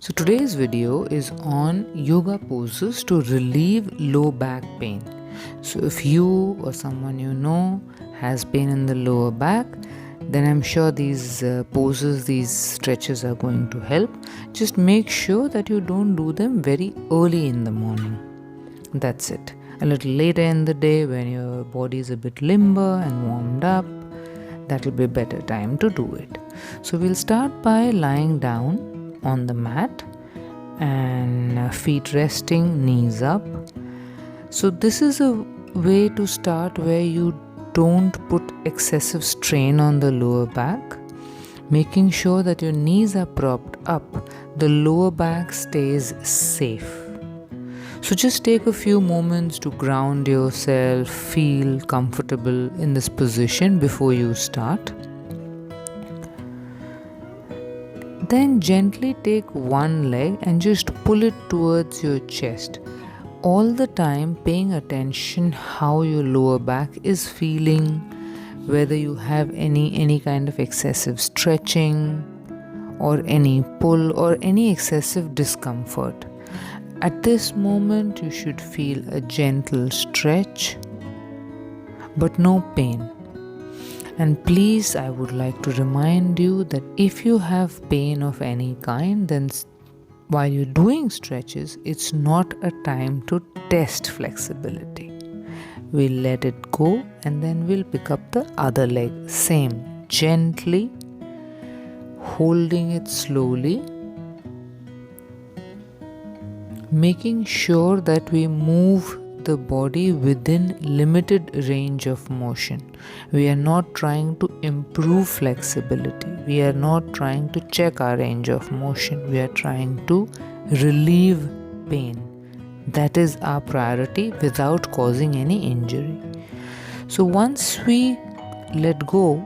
So today's video is on yoga poses to relieve low back pain. So if you or someone you know has pain in the lower back, then I'm sure these poses, these stretches are going to help. Just make sure that you don't do them very early in the morning. That's it. A little later in the day when your body is a bit limber and warmed up, that will be a better time to do it. So we'll start by lying down on the mat and feet resting, knees up. So this is a way to start where you don't put excessive strain on the lower back, making sure that your knees are propped up, the lower back stays safe. So just take a few moments to ground yourself, feel comfortable in this position before you start. Then gently take one leg and just pull it towards your chest. All the time paying attention how your lower back is feeling, whether you have any kind of excessive stretching or any pull or any excessive discomfort. At this moment, you should feel a gentle stretch, but no pain. And please, I would like to remind you that if you have pain of any kind, then while you're doing stretches, it's not a time to test flexibility. We'll let it go and then we'll pick up the other leg. Same, gently, holding it slowly, making sure that we move the body within limited range of motion. We are not trying to improve flexibility. We are not trying to check our range of motion. We are trying to relieve pain. That is our priority without causing any injury. So once we let go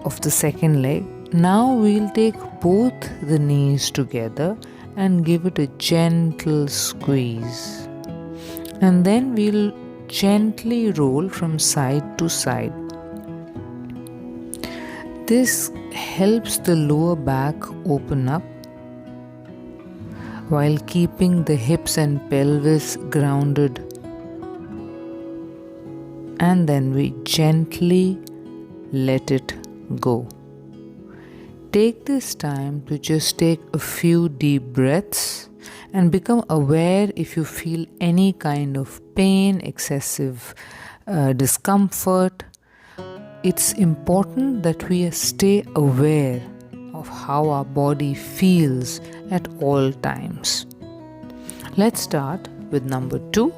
of the second leg, now we'll take both the knees together and give it a gentle squeeze. And then we'll gently roll from side to side. This helps the lower back open up while keeping the hips and pelvis grounded. And then we gently let it go. Take this time to just take a few deep breaths and become aware if you feel any kind of pain, excessive discomfort. It's important that we stay aware of how our body feels at all times. Let's start with number 2.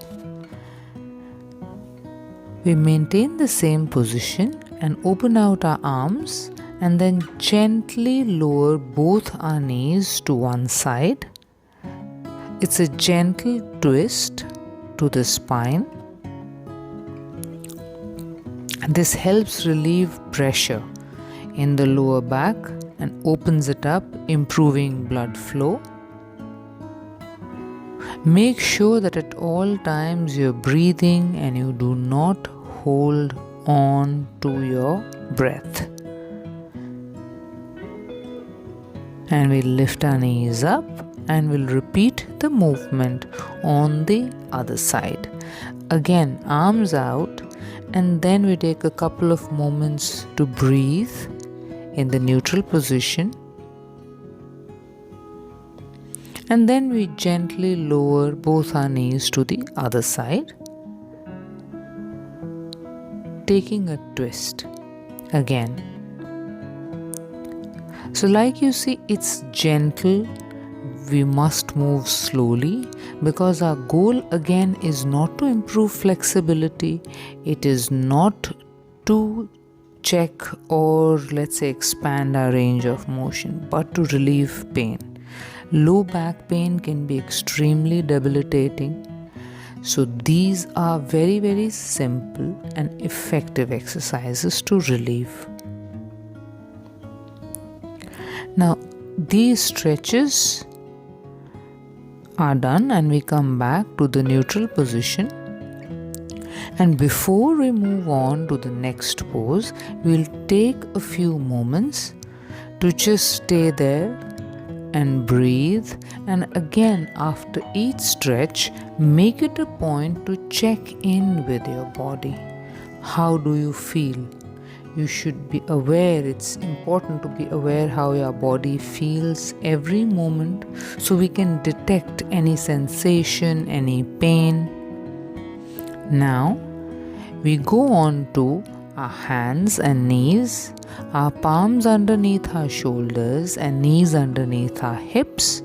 We maintain the same position and open out our arms and then gently lower both our knees to one side. It's a gentle twist to the spine. This helps relieve pressure in the lower back and opens it up, improving blood flow. Make sure that at all times you're breathing and you do not hold on to your breath. And we lift our knees up and we'll repeat the movement on the other side. Again, arms out, and then we take a couple of moments to breathe in the neutral position. And then we gently lower both our knees to the other side, taking a twist again. So like you see, it's gentle. We must move slowly because our goal again is not to improve flexibility. It is not to check or let's say expand our range of motion, but to relieve pain. Low back pain can be extremely debilitating. So these are very, very simple and effective exercises to relieve. Now these stretches are done and we come back to the neutral position. And before we move on to the next pose, we'll take a few moments to just stay there and breathe. And again, after each stretch, make it a point to check in with your body. How do you feel? You should be aware. It's important to be aware how your body feels every moment, so we can detect any sensation, any pain. Now we go on to our hands and knees, our palms underneath our shoulders and knees underneath our hips,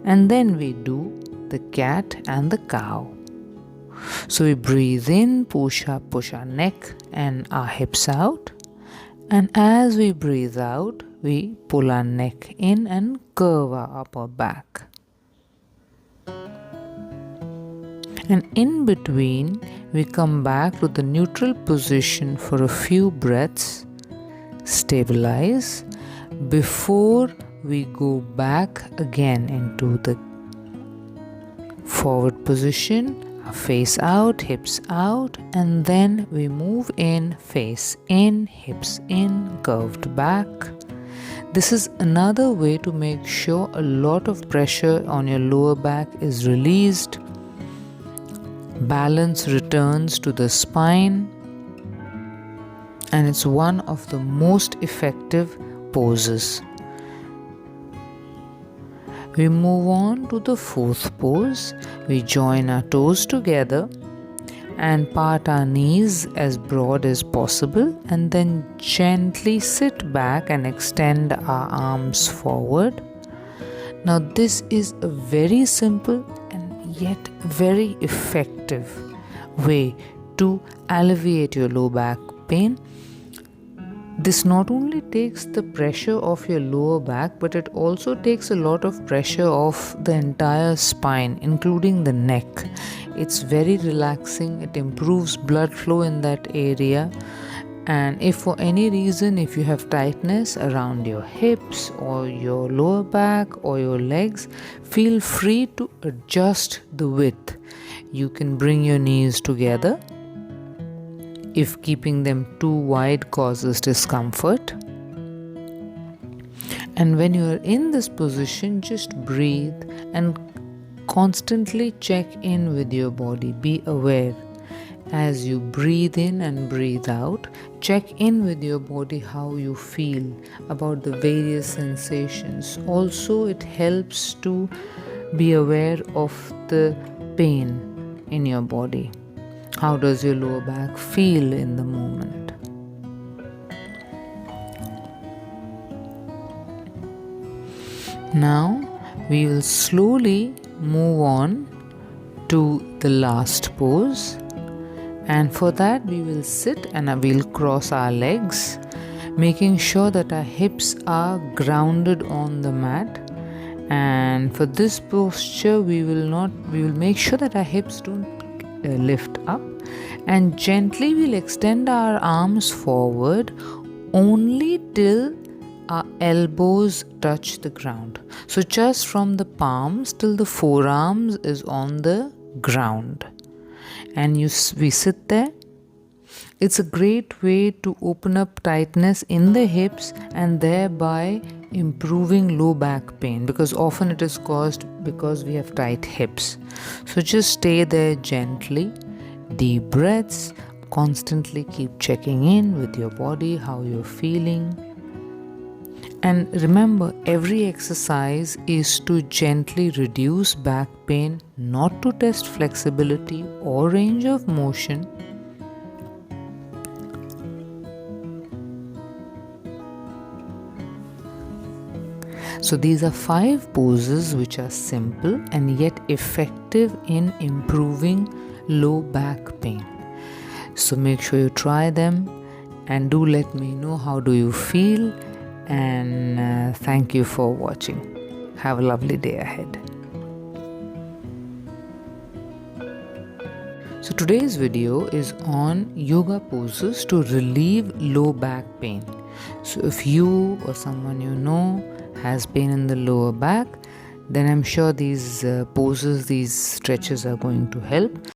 and then we do the cat and the cow. So we breathe in, push our neck and our hips out, and as we breathe out, we pull our neck in and curve our upper back. And in between, we come back to the neutral position for a few breaths, stabilize, before we go back again into the forward position, face out, hips out, and then we move in, face in, hips in, curved back. This is another way to make sure a lot of pressure on your lower back is released. Balance returns to the spine, and it's one of the most effective poses. We move on to the fourth pose. We join our toes together and part our knees as broad as possible, and then gently sit back and extend our arms forward. Now this is a very simple and yet very effective way to alleviate your low back pain. This not only takes the pressure off your lower back, but it also takes a lot of pressure off the entire spine, including the neck. It's very relaxing. It improves blood flow in that area. And if for any reason, if you have tightness around your hips or your lower back or your legs, feel free to adjust the width. You can bring your knees together if keeping them too wide causes discomfort. And when you are in this position, just breathe and constantly check in with your body. Be aware. As you breathe in and breathe out, check in with your body how you feel about the various sensations. Also, it helps to be aware of the pain in your body. How does your lower back feel in the moment? Now we will slowly move on to the last pose, and for that we will sit and we'll cross our legs, making sure that our hips are grounded on the mat. And for this posture we will make sure that our hips don't lift up, and gently we'll extend our arms forward only till our elbows touch the ground. So just from the palms till the forearms is on the ground, and we sit there. It's a great way to open up tightness in the hips and thereby improving low back pain, because often it is caused because we have tight hips. So just stay there gently, deep breaths, constantly keep checking in with your body, how you're feeling. And remember, every exercise is to gently reduce back pain, not to test flexibility or range of motion. So these are 5 poses which are simple and yet effective in improving low back pain. So make sure you try them and do let me know how do you feel. And thank you for watching. Have a lovely day ahead. So today's video is on yoga poses to relieve low back pain. So if you or someone you know has pain in the lower back, then I'm sure these poses, these stretches are going to help.